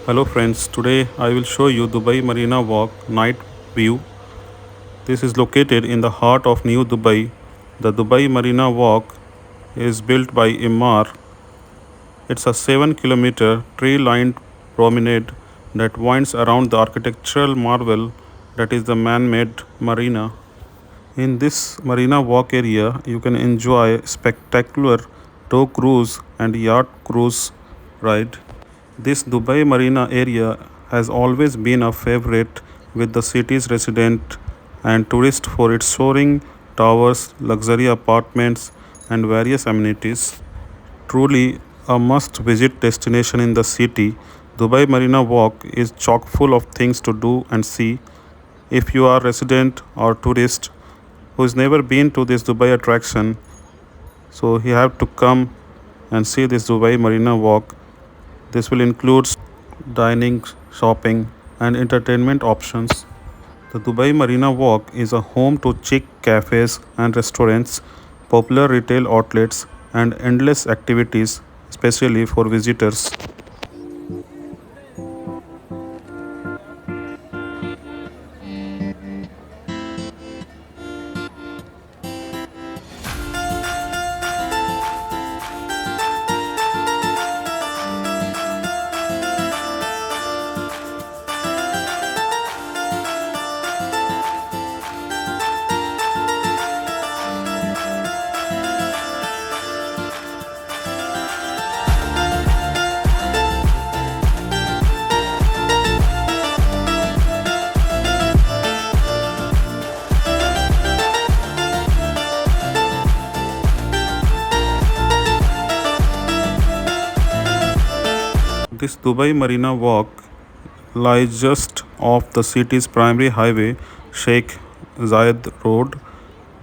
Hello friends, today I will show you Dubai Marina Walk night view. This is located in the heart of New Dubai. The Dubai Marina Walk is built by Emaar. It's a 7-kilometer tree-lined promenade that winds around the architectural marvel that is the man-made marina. In this marina walk area, you can enjoy spectacular tow cruise and yacht cruise ride. This Dubai Marina area has always been a favorite with the city's residents and tourists for its soaring towers, luxury apartments, and various amenities. Truly a must visit destination in the city, Dubai Marina Walk is chock full of things to do and see. If you are resident or tourist who has never been to this Dubai attraction, so you have to come and see this Dubai Marina Walk. This will include dining, shopping, and entertainment options. The Dubai Marina Walk is a home to chic cafes and restaurants, popular retail outlets, and endless activities, especially for visitors. This Dubai Marina Walk lies just off the city's primary highway, Sheikh Zayed Road,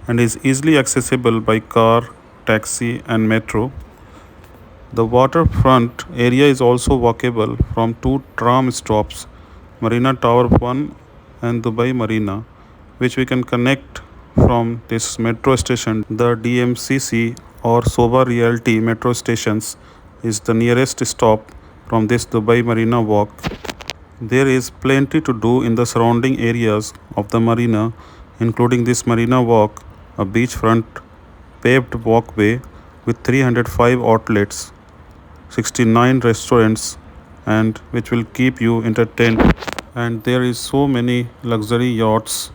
and is easily accessible by car, taxi, and metro. The waterfront area is also walkable from two tram stops, Marina Tower 1 and Dubai Marina, which we can connect from this metro station. The DMCC or Soba Realty metro stations is the nearest stop from this Dubai Marina walk. There is plenty to do in the surrounding areas of the marina, including this marina walk, a beachfront paved walkway with 305 outlets, 69 restaurants, and which will keep you entertained. And there is so many luxury yachts.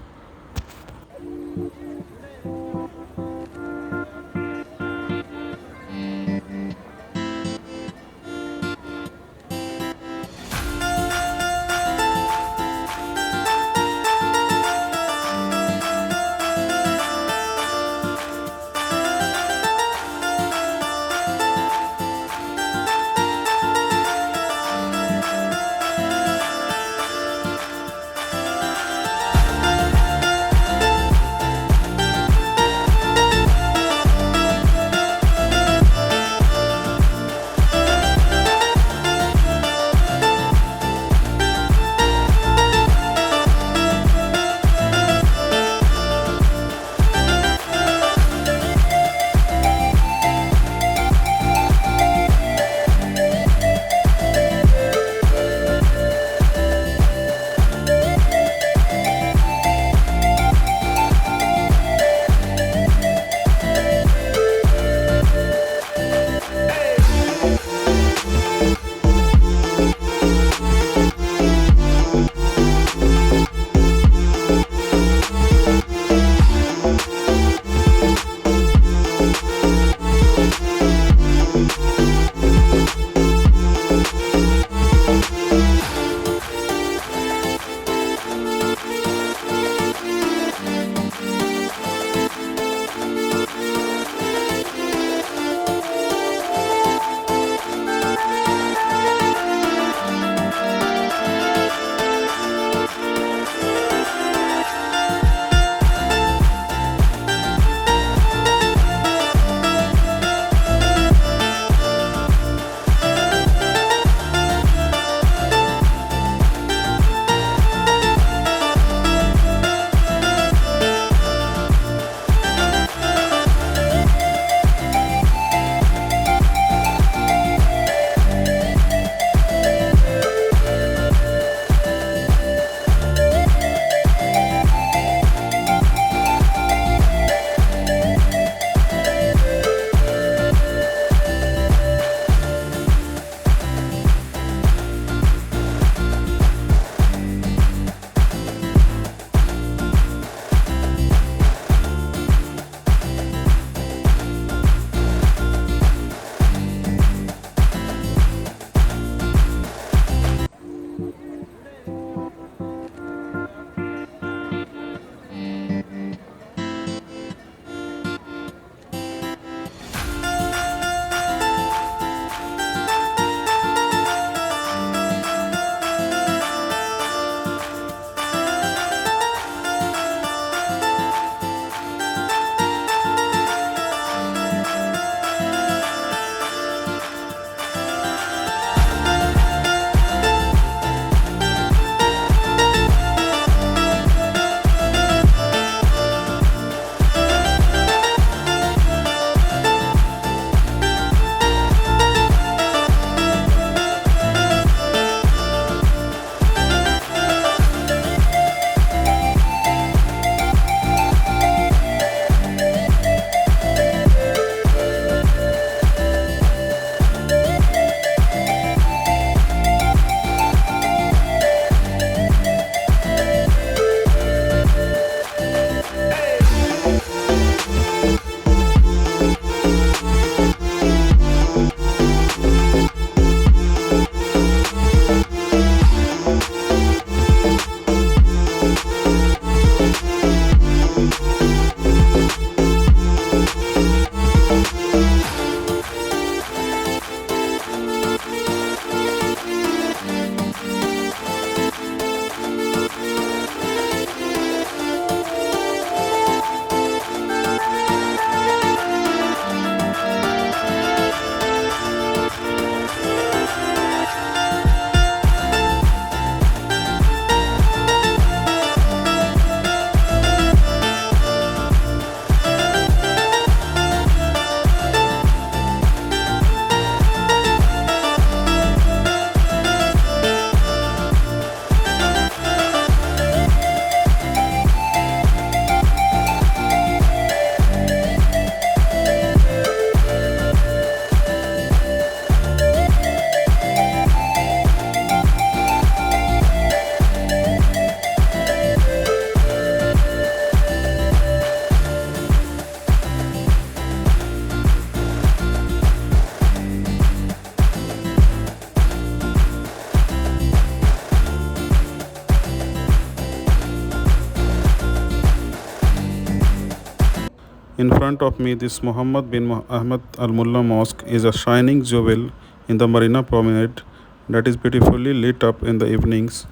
In front of me, this Muhammad bin Ahmed Al Mulla Mosque is a shining jewel in the Marina Promenade that is beautifully lit up in the evenings.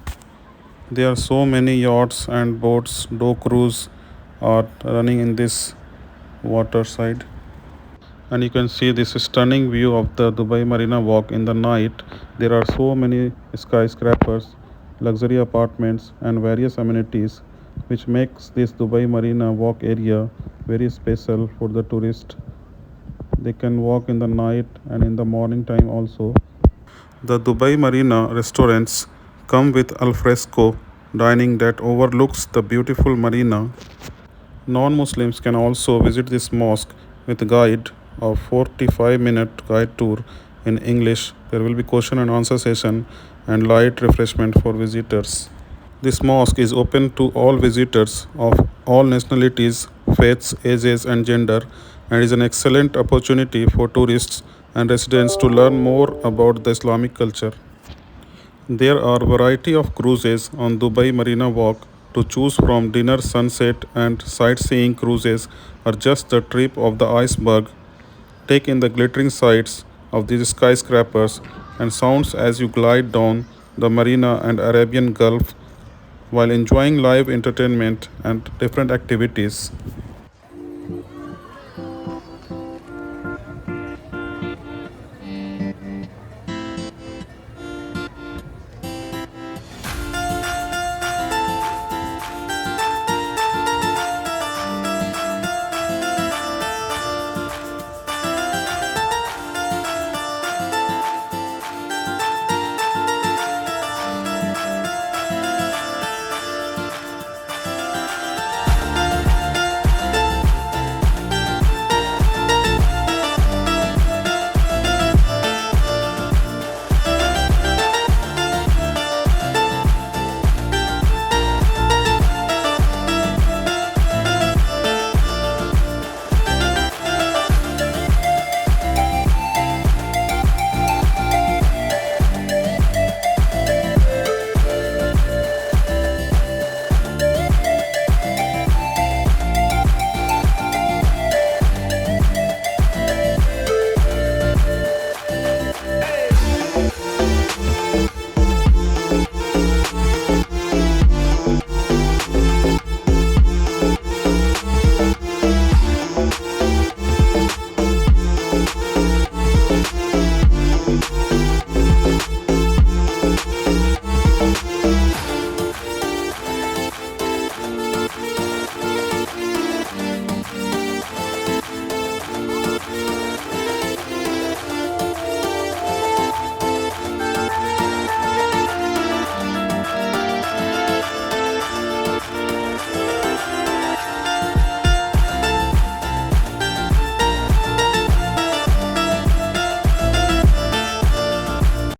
There are so many yachts and boats, Dhow cruise are running in this water side. And you can see this stunning view of the Dubai Marina Walk in the night. There are so many skyscrapers, luxury apartments, and various amenities, which makes this Dubai Marina Walk area very special for the tourist. They can walk in the night and in the morning time also. The Dubai Marina restaurants come with al fresco dining that overlooks the beautiful marina. Non-Muslims can also visit this mosque with a guide of 45-minute guide tour in English. There will be question and answer session and light refreshment for visitors. This mosque is open to all visitors of all nationalities, faiths, ages and gender and is an excellent opportunity for tourists and residents to learn more about the Islamic culture. There are variety of cruises on Dubai Marina Walk to choose from. Dinner, sunset and sightseeing cruises are just the tip of the iceberg. Take in the glittering sights of these skyscrapers and sounds as you glide down the marina and Arabian Gulf while enjoying live entertainment and different activities.